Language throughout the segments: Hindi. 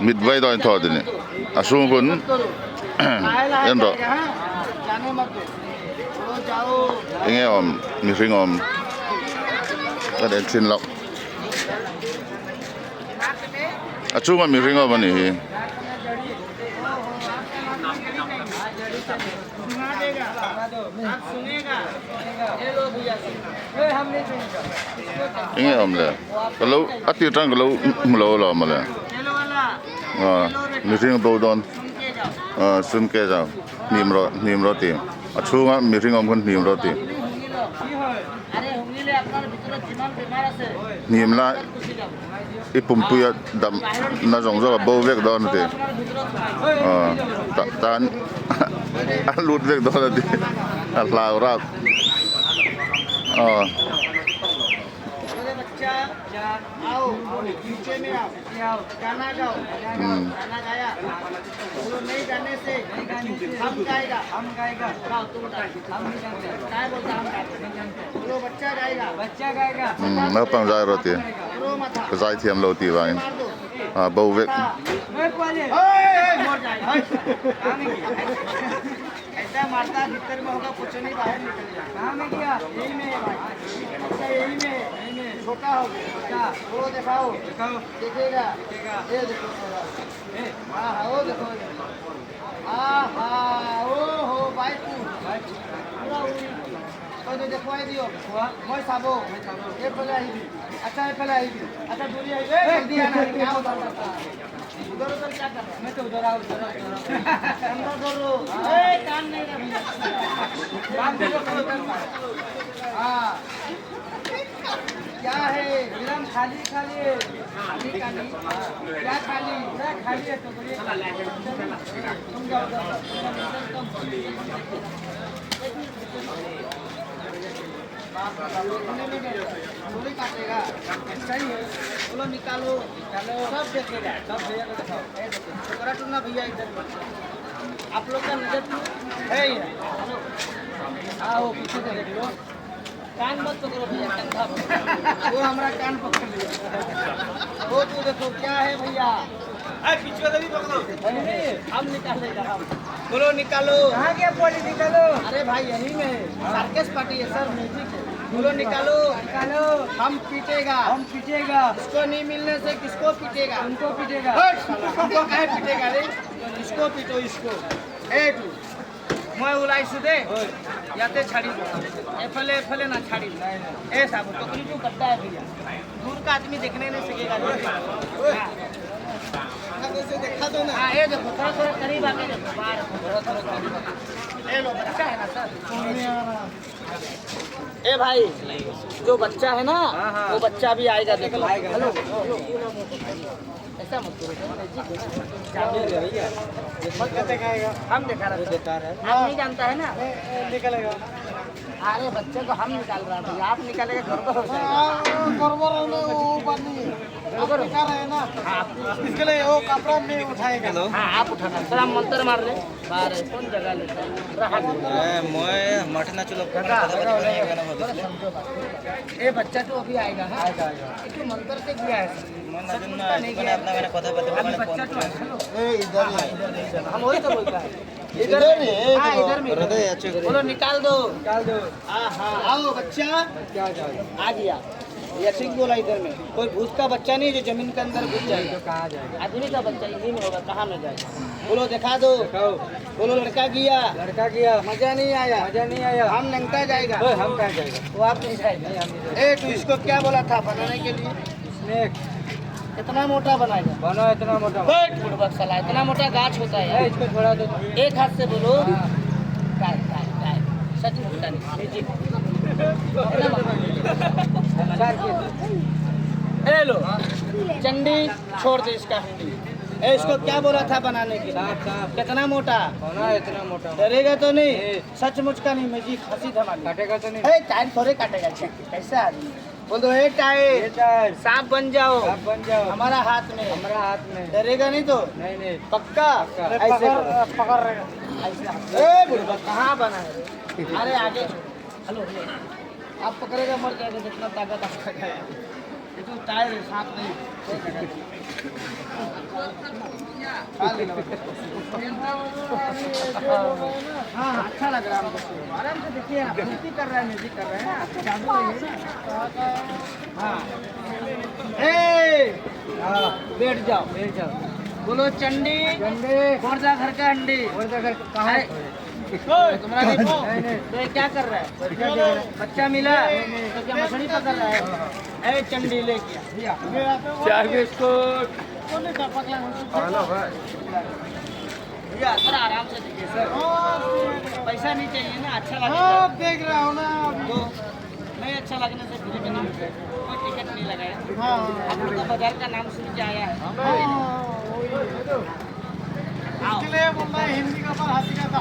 midway doon to din asungun yan do inge missing ada chin lok asungun missing ni inge le kalau ati tang kalau mulo lo mala missing do don sum ke jao nim ro ti achunga missing kon nim ro ti nim la ipum puya dam na jong zo bo vek don ti tan alut vek don ti la ra आओ नीचे में आओ गाना गाओ गाना गाया बोलो नहीं गाने से हम गाएगा गाओ तुम हम नहीं जानते क्या बोलता हम गाते बोलो बच्चा गाएगा nó bằng dài rồi thì बोलो माथा dài thiam lâu thì vậy bầu vek मर जाएगा ऐसा मारता भीतर में होगा कुछ नहीं बाहर निकल जाएगा कहाँ में किया यही में भाई अच्छा यही में छोटा हो गया वो दिखाओ देखेगा ये देखो हाँ हाँ वो देखो ओ हो भाई पूरा तो देखो दियो मैं साबो ये पहले आई अच्छा ये पहले आई अच्छा दूरी आई जल्दी आना क्या होता उधर क्या कर रहा है मैं तो उधर आओ काम नहीं काम हाँ क्या है विराम खाली क्या खाली है तो बोलिए तुम जाओ थोड़ी काटेगा सही है बोलो निकालो सब देखेगा सब भैया को दिखाओ छोकरा टूना भैया इधर आप लोग का नजर है ही आओ पीछे से देख लो कान मत पकड़ो भैया कंधा वो हमारा कान पकड़ लिया वो तू देखो क्या है भैया पीछे भी पकड़ो हम निकालेगा हम बोलो निकालो कहाँ गया पॉली निकालो अरे भाई यही में सर्कस पार्टी है सर म्यूजिक है बोलो निकालो हम पीटेगा इसको नहीं मिलने से किसको पीटेगा उनको पीटेगा हमको काहे पीटेगा रे इसको पीटो इसको एक मैं उलाइसु दे याते छाड़ी एफले ना छाड़ी ए साबु पकड़ी तो गड्ढा है भैया दूर का आदमी देखने नहीं सकेगा से देखा दो ना ये देखो थोड़ा करीब आके देखो बाहर थोड़ा करीब ए लो बच्चा है ना सर ए भाई जो बच्चा है ना वो बच्चा भी आएगा देखो हेलो ऐसा मत करो हम दिखा रहे आप नहीं जानता है ना निकलेगा अरे बच्चे को हम निकाल रहे हैं आप निकालेगा गड़बड़ हो जाएगा ना इसके लिए वो कपड़ा में उठाएगा हाँ आप उठाना सर हम मंत्र मार ले बाहर कौन जगह लेता है मैं मठ ना चलो ए बच्चा तो अभी आएगा हाँ इसको मंत्र से किया है हम वही तो बोलता है इधर में बोलो निकाल दो हाँ आओ बच्चा क्या आ गया यशिक बोला इधर में कोई भूत का बच्चा नहीं जो जमीन के अंदर घुस जाएगा कहाँ जाएगा आदमी का बच्चा यही में होगा कहाँ में जाएगा बोलो दिखा दो बोलो लड़का गया मजा नहीं आया हम नंगता जाएगा हम कहाँ जाएगा वो आप नहीं जाएगा ए तू इसको क्या बोला था बनाने के लिए स्नेक इतना मोटा बनाएगा बना इतना मोटा बुड़बक साला इतना मोटा गाछ होता है इसको छोड़ा दो एक हाथ से बोलो सच मुझता नहीं लो चंडी छोड़ दे इसका हिंदी इसको क्या बोला था बनाने के लिए कितना मोटा इतना मोटा डरेगा तो नहीं सचमुच का नहीं मैजिक हंसी धमाके काटेगा तो नहीं टाइम थोड़े काटेगा कैसा आदमी बोल दो टाइम सांप बन जाओ हमारा हाथ में डरेगा नहीं तो नहीं पक्का ऐसे पकड़ रहेगा कहाँ बना है अरे आगे हेलो आप पकड़ेगा मर जाएगा जितना ताकत आपका है ये तो टायर है सांप नहीं हाँ अच्छा लग रहा है हमको। आराम से देखिए, आप म्यूजिक कर रहे हैं, म्यूजिक कर रहे हैं, आपको जादू नहीं है ना। हाँ बैठ जाओ, बैठ जाओ। बोलो चंडी गोरजा घर का अंडी। गोरजा घर कहाँ है तुम्हारा? देखो तो ये क्या कर रहा है? बच्चा मिला तो क्या मछली पकड़ रहा है? ए चंडी लेके चाय बिस्कुट भैया, थोड़ा आराम से देखिए सर। पैसा नहीं चाहिए ना, अच्छा लगे देख रहा हूँ ना। तो नहीं अच्छा लगने से फ्री में नहीं मिलता, कोई टिकट नहीं लगाया। आप लोग का बाजार का नाम सुन के आया है। इसलिए बोल रहा है हिंदी का पर हंसी का था।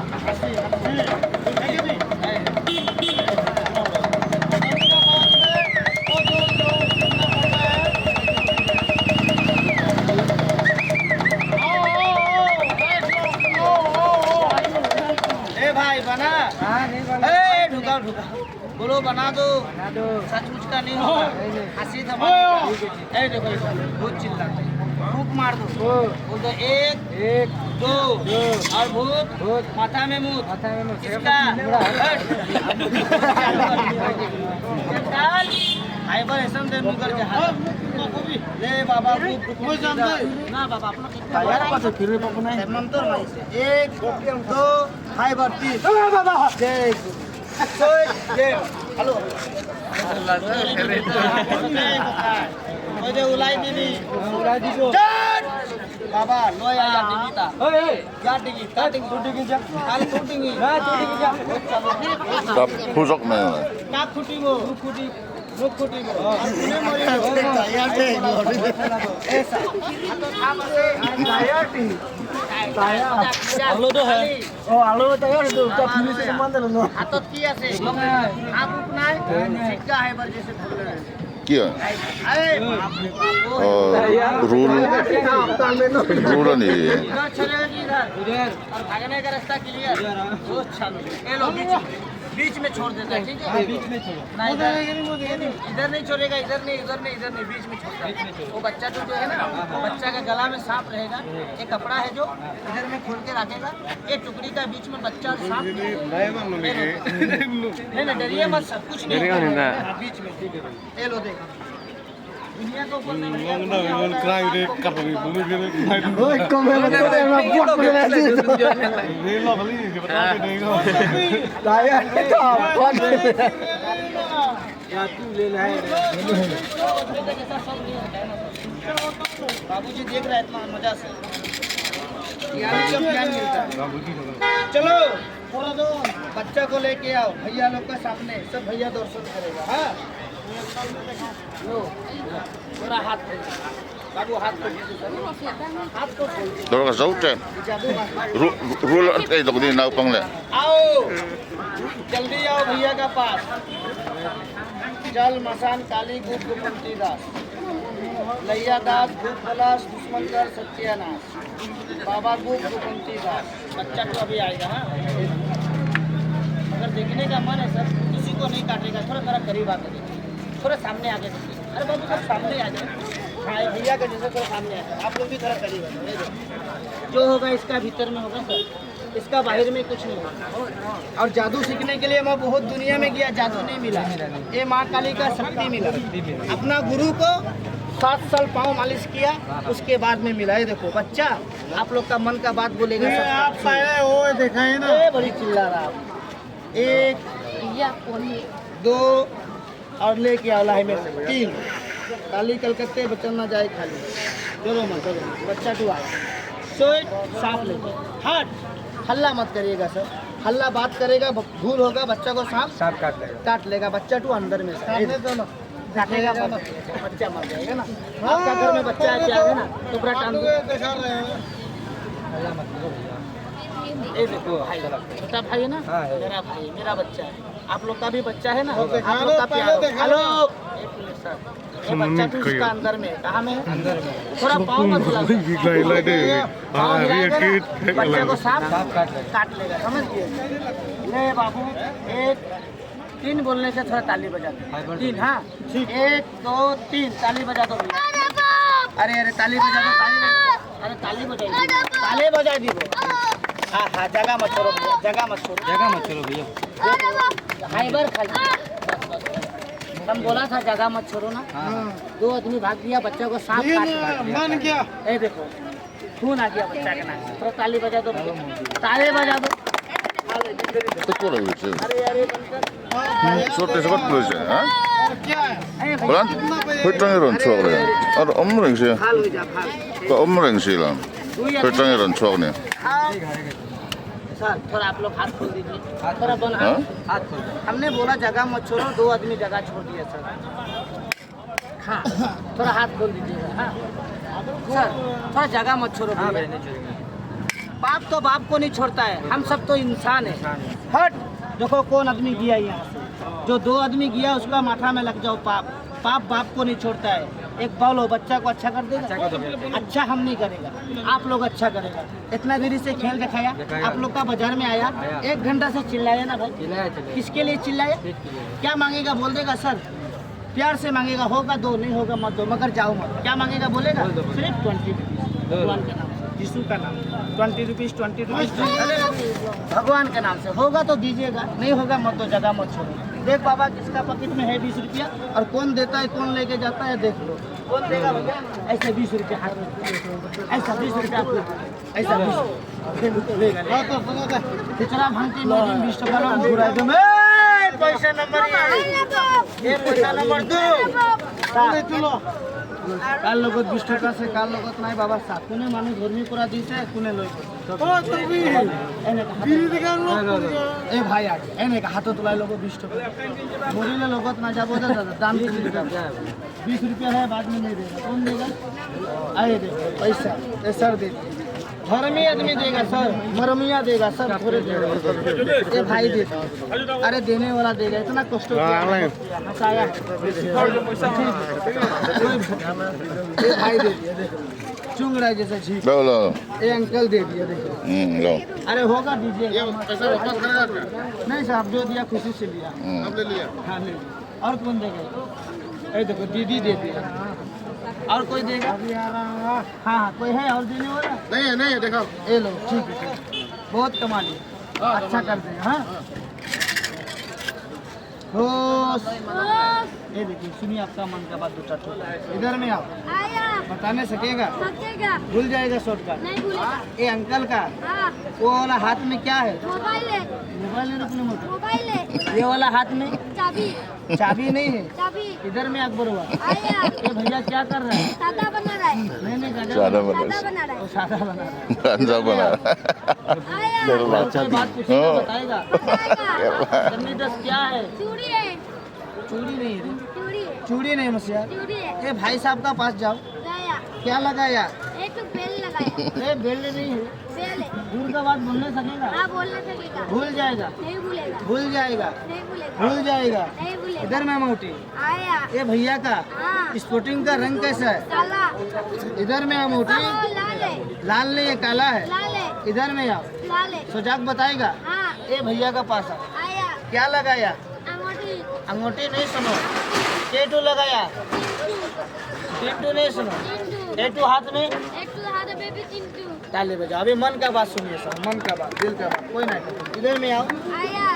भाई बना ढुका ढुका बोलो बना दो सचमुच का नहीं होगा, हंसी धमाके का। देखो भूत चिल्लाते फूक मार दो, बोल दो एक दो और भूत माथा में मुँह इसका फाइबर ऐसा दे मुकर जहां ले बाबा ना बाबा अपना फिर मंत्र माई से एक दो फाइबर तीन बाबा हेलो मुझे उलाई दीदी बाबा लो यार डिगीता क्या डिगी काटिंग टूटिंग जा काल टूटिंग ना टूटिंग जा सब फुसक में है ना फुटिंग हो फुटी मुख फुटिंग हो अपने मरी तैयार थे ऐसा तो था बसे आलू तो है ओ आलू तैयार है तो पुलिस से संबंध लो हाथत की আছে आप रुकना है सिक्का है बर जैसे बोल रहे हैं क्या अरे बाप रे रूल नहीं है। इधर चलेगा कि इधर और भागने का रास्ता क्लियर बहुत चालू ये लो बीच में छोड़ देता है ठीक है बीच में छोड़ो ना इधर नहीं छोड़ेगा इधर नहीं बीच में छोड़ता है वो बच्चा जो है ना बच्चा का गला में सांप रहेगा एक कपड़ा है जो इधर में खोल के रखेगा एक टुकड़ी का बीच में बच्चा सांप नहीं डरिए मत सब कुछ नहीं बीच में ये लो देखो दुनिया को ऊपर नहीं बाबूजी देख रहा है इतना मजा से ज्ञान मिलता है। चलो बच्चा को लेके आओ भैया लोग का सामने सब भैया दर्शन करेगा। हाँ पूरा हाथ बाबू हाथ को Dorong kasau cek. Rule eh dok di nak pang le. आओ जल्दी आओ भैया का पास जल मसान काली गुप गुपंती दास लैया दास गुप पलाश दुश्मन कर सत्यानाश बाबा गुप गुपंती दास बच्चा तो अभी आएगा। हाँ अगर देखने का मन है सर किसी को नहीं काटेगा थोड़ा करीब आकर देखिए थोड़ा सामने आके देखिए अरे बाबू सब सामने आ जाए। हाँ भैया का जैसे थोड़ा सामने आ जाए आप लोग भी थोड़ा करीब आ जाए जो होगा इसका भीतर में होगा सर इसका बाहर में कुछ नहीं होगा। और जादू सीखने के लिए मैं बहुत दुनिया में गया जादू नहीं मिला ये माँ काली का शक्ति मिला अपना गुरु को 7 साल पाँव मालिश किया उसके बाद में मिला। ये देखो बच्चा आप लोग का मन का बात बोलेगा आप देखा है ना बड़ी चिल्ला रहा आप एक दो और लेके आओ लाई में 3 काली कलकत्ते बचन ना जाए खाली चलो मत बच्चा टू आया सोच सांप लेके हट हल्ला मत करिएगा सर हल्ला बात करेगा भूल होगा बच्चा को सांप काट लेगा बच्चा टू अंदर में काटेगा बच्चा मर जाएगा ना। आपका घर में बच्चा है क्या है ना तो पूरा टांग ये देखो भाई छोटा भाई है ना मेरा भाई मेरा बच्चा है आप लोग का भी बच्चा है ना आप लोग का प्यार हेलो ये बच्चा तो इसका अंदर में कहाँ में अंदर में थोड़ा पाँव मत बच्चे को सांप काट लेगा समझ गए ले बाबू 1 3 बोलने से थोड़ा ताली बजा दो 3 हाँ 1 2 3 ताली बजा दो अरे अरे ताली बजा दो, ताली बजा, अरे ताली बजाई दो, ताली बजाई दी। हाँ हाँ, जगह मत छोड़ो भैया, जगह मत छोड़ो, जगह मत छोड़ो भैया। हाइबर खाली हम बोला था जगह मत छोड़ो ना। दो आदमी भाग दिया, बच्चा को सांप काट लिया। मन क्या? ये देखो खून आ गया बच्चा के नाक से। तो ताली बजा दो भैया, ताली बजा दो। 똑바로 그러지. अरे अरे बनकर 저때서 그러지. 아? क्या है? 그런 혈장이란 추억을 해. 아, 업무 행시. खाल हो जा खाल। 그 업무 행시란. 혈장이란 추억네. सर थोड़ा आप लोग हाथ खोल दीजिए, थोड़ा बन हाँ? हाथ खोल। हमने बोला जगह मत छोड़ो, दो आदमी जगह छोड़ दिए सर। हाँ थोड़ा हाथ खोल दीजिएगा। हाँ सर थोड़ा जगह मत छोड़ो। बाप तो बाप को नहीं छोड़ता है, हम सब तो इंसान है। हट देखो कौन आदमी गया यहाँ से, जो दो आदमी गया उसका माथा में लग जाओ पाप। पाप बाप को नहीं छोड़ता है। एक बोलो बच्चा को अच्छा कर देगा, अच्छा हम नहीं करेगा, आप लोग अच्छा करेगा। इतना देरी से खेल दिखाया, आप लोग का बाजार में आया, 1 घंटा से चिल्लाया ना भाई। किसके लिए चिल्लाया? क्या मांगेगा बोल देगा सर, प्यार से मांगेगा, होगा दो, नहीं होगा मत दो, मगर जाओ मत। क्या मांगेगा बोलेगा? सिर्फ 20 रुपीज़ भगवान के नाम, यीशु का नाम, 20 रुपीज़ भगवान के नाम से। होगा तो दीजिएगा, नहीं होगा मत दो, जगह मत छोड़ो। देख बाबा किसका पॉकेट में है 20 रुपया, और कौन देता है कौन लेके जाता है देख लो। कौन देगा भैया? ऐसे 20 रुपया हाथ में, ऐसा 20 रुपया ऐसा 20 खिचड़ा भांति 20 टका घुरा दो। पैसा नंबर ये पैसा नंबर 2 चलो काल लगत 20 টাকা से काल लगत নাই বাবা সাত কোনে মানুষ ধর্মী করা দিছে কোনে লই ए भाई आ एने का हाथ तुलाई लोगो 20 টাকা मोरीले लगत ना जाबो दादा दाम 20 रुपया है बाद में नहीं देगा। कौन देगा? आए दे पैसा ए सर दे धर्मी आदमी देगा सर, मरमिया देगा सर, थोड़े देगा। ए भाई दे, अरे देने वाला देगा, इतना कष्ट हंसाया। ए भाई दे दिया देखो, चुंग रहा है जैसे झीक। लो ए अंकल दे दिया देखो। लो अरे होगा दीजिए, नहीं साहब जो दिया खुशी से लिया। अब ले लिया? हाँ ले लिया। और कौन देगा? ए देखो दीदी दे दिया। और कोई देगा? हाँ हाँ कोई है और देने वाला? नहीं देखो। ए लो ठीक है, बहुत कमा लिया, अच्छा कर दे। हाँ होश। ये देखिए सुनिए आपका मन का बात दूसरा छोटा, इधर में आप बताने सकेगा? भूल जाएगा शॉर्टकट? नहीं भूलेगा। ये अंकल का हाँ, वो वाला हाथ में क्या है? मोबाइल है, मोबाइल है अपने मोटर। मोबाइल है, ये वाला हाथ में चाबी, चाबी नहीं है। चाबी। इधर में अकबर हुआ। आया, ये भैया क्या कर रहा है? सादा बना रहा है, नहीं सादा सादा बना बना रहा वो है। सादा बना रहा है। 간장 बना आया, और कोई बात पूछेगा हाँ। बताएगा। बताएगा। जल्दी दस क्या है? चूड़ी है, चूड़ी नहीं है रे। चूड़ी है, चूड़ी नहीं मसिया। चूड़ी है। ये भाई साहब का पास जाओ, लाया, क्या लगाया? एक बेल लगाया, ये बेल्ट नहीं है। बेल है। दूर का बात बोलने सकेगा? हाँ बोलना सकेगा, भूल जाएगा, नहीं भूलेगा, भूल जाएगा, नहीं भूलेगा, भूल जाएगा। नहीं भूलेगा। इधर में मोटी आया, ये भैया का हाँ, स्पोर्टिंग का रंग कैसा है? काला, इधर में मोटी हाँ, लाल है, लाल नहीं ये काला है। लाल है, इधर में आओ, लाल है। सुजाक बताएगा। हाँ, ये भैया का पास है, आया, क्या लगाया? अंगूठी, अंगूठी नहीं सुनो, टेटू लगाया। टेटू नहीं सुनो, चिंटू, टेटू हाथ में। एक तो हाथ में भी चिंटू। ताली बजाओ। अभी मन का बात सुनिए सर, मन का बात, दिल का बात, कोई ना करे। इधर में आओ, आया,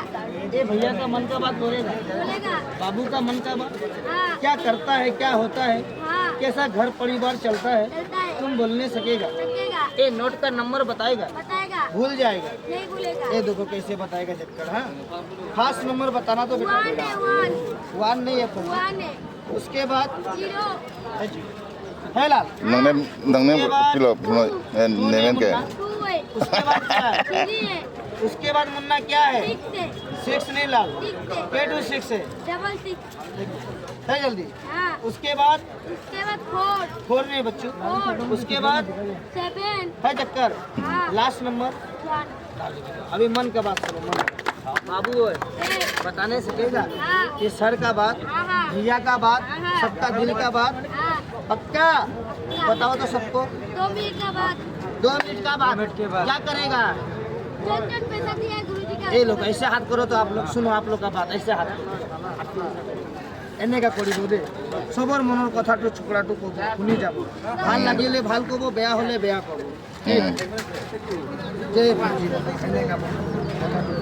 ये भैया का मन का बात बोलेगा। बोलेगा। बाबू का मन का बात हाँ, क्या करता है, क्या होता है, हाँ, कैसा घर परिवार चलता है, चलता है, तुम बोलने सकेगा? सकेगा, ये नोट का नंबर बताएगा? बताएगा, भूल जाएगा। नहीं भूलेगा। ये देखो कैसे बताएगा चक्कर। हाँ खास नंबर बताना तो बेटा वन है, वन, वन नहीं है फोन। वन है, उसके बाद 0, है लाल। नंगने पिलो नेमेन के 2 है, उसके बाद क्या है? 3 है, उसके बाद मुन्ना क्या है? 6 है, 6 नहीं लाल, 6 है, K2 6 है। 6 है जल्दी। हाँ, उसके बाद उसके बाद 4, 4 नहीं बच्चों। 4, उसके बाद 7, है चक्कर। हाँ, लास्ट नंबर 1, अभी मन का बात करो। मन बाबू है 8, बताने सकेगा? हाँ, ये सर का बात, हाँ, हाँ, भैया का बात, हाँ। सबका दिल का बात, हाँ, पक्का बताओ तो सबको। 2 मिनट के बाद 2 मिनट का बाद क्या करेगा? चट पैसा दिया है गुरुजी का। ये लोग ऐसे हाथ करो तो आप लोग सुनो, आप लोग का बात ऐसे हाथ करो। এনেকা কৰিব দেই চবৰ মনৰ কথাটো চুকৰাটো ক'ব শুনি যাব ভাল লাগিলে ভাল ক'ব বেয়া হ'লে বেয়া ক'ব যে এনেকা কথাটো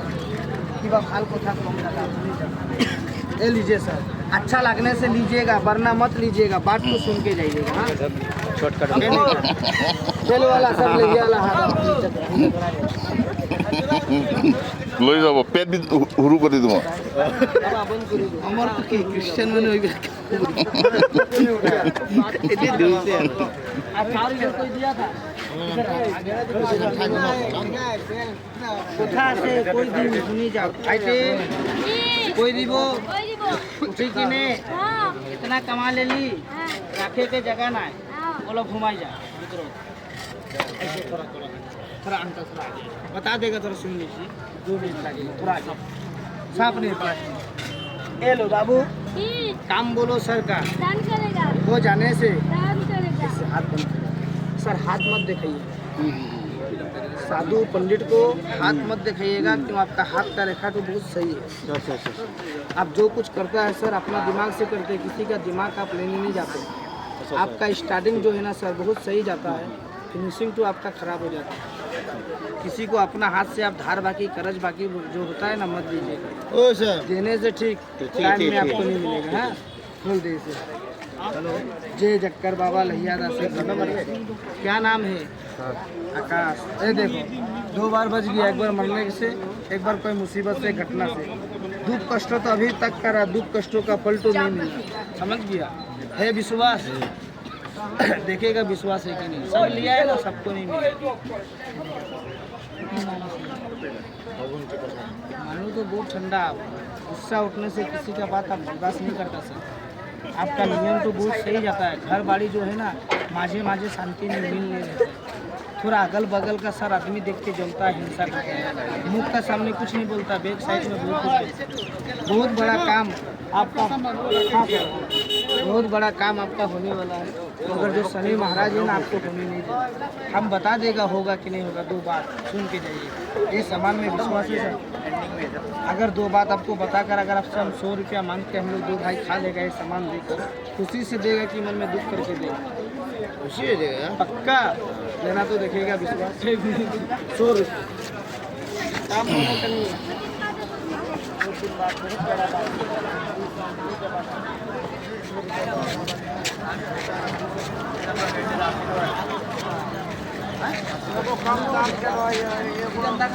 किबा फाल कोठा कम लगा ये लीजिए सर अच्छा लगने से लीजिएगा वरना मत लीजिएगा बात को सुन के जाइएगा हाँ शॉर्टकट तेल वाला सब ले गया লৈ যাব পেট দি সৰু কৰি দিব আমার তো কি ক্রিশ্চিয়ান মানে হইবে আর कार इधर कोई दिया था কোথা আছে কই দিন শুনি যাও আইতে কই দিব कोई দিব उठी किने हाँ इतना कमा ले ली हाँ रखे के जगह ना है हाँ बोलो घुमाई जा मित्रों ऐसे थोड़ा थोड़ा थोड़ा अंकल थोड़ा आगे बता देगा थोड़ा सुन लीजिए 2 मिनट लगेगा थोड़ा आगे साफ नहीं प्लास्टिक ए लो बाबू ठीक काम बोलो सर का दान करेगा हो जाने से दान करेगा हाथ बंद सर हाथ मत दिखाइए साधु पंडित को हाथ मत दिखाइएगा क्यों आपका हाथ का रेखा तो बहुत सही है आप जो कुछ करता है सर अपना दिमाग से करते हैं किसी का दिमाग आप लेने नहीं जाते आपका स्टार्टिंग जो है ना सर बहुत सही जाता है फिनिशिंग तो आपका खराब हो जाता है किसी को अपना हाथ से आप धार बाकी करज बाकी जो होता है ना मत दीजिएगा ओ सर देने से ठीक टाइम में आपको नहीं मिलेगा हाँ खोल दे इसे हेलो जय जक्कर बाबा लहिया दास क्या नाम है आकाश ये देखो 2 बार बच गया एक बार मरने से एक बार कोई मुसीबत से घटना से दुख कष्ट तो अभी तक करा दुख कष्टों का फल तो नहीं मिला समझ गया है विश्वास देखेगा विश्वास है कि नहीं सब लिया है ना सबको नहीं मिला मानो तो बहुत ठंडा गुस्सा उठने से किसी का बात आप बर्दाश्त नहीं करता सर आपका नियम तो बहुत सही जाता है घर बाड़ी जो है ना माझे माझे शांति में मिल नहीं रहती थोड़ा अगल बगल का सर आदमी देख के जलता है हिंसा करता है मुख का सामने कुछ नहीं बोलता बैक साइड में बहुत कुछ बोलता है। बहुत बड़ा काम आपका हाँ सर बहुत बड़ा काम आपका होने वाला है अगर जो शनि महाराज है ना आपको होने नहीं देगा हम बता देगा होगा कि नहीं होगा 2 बात सुन के जाइए ये सामान में विश्वास है सर अगर 2 बात आपको बताकर अगर आपसे हम 100 रुपया मांग के हम लोग 2 भाई खा लेगा ये सामान देकर खुशी से देगा कि मन में दुख करके देगा खुशी हो जाएगा पक्का लेना तो देखेगा विश्वास 100 रुपये काम होना चाहिए बहुत बड़ा बात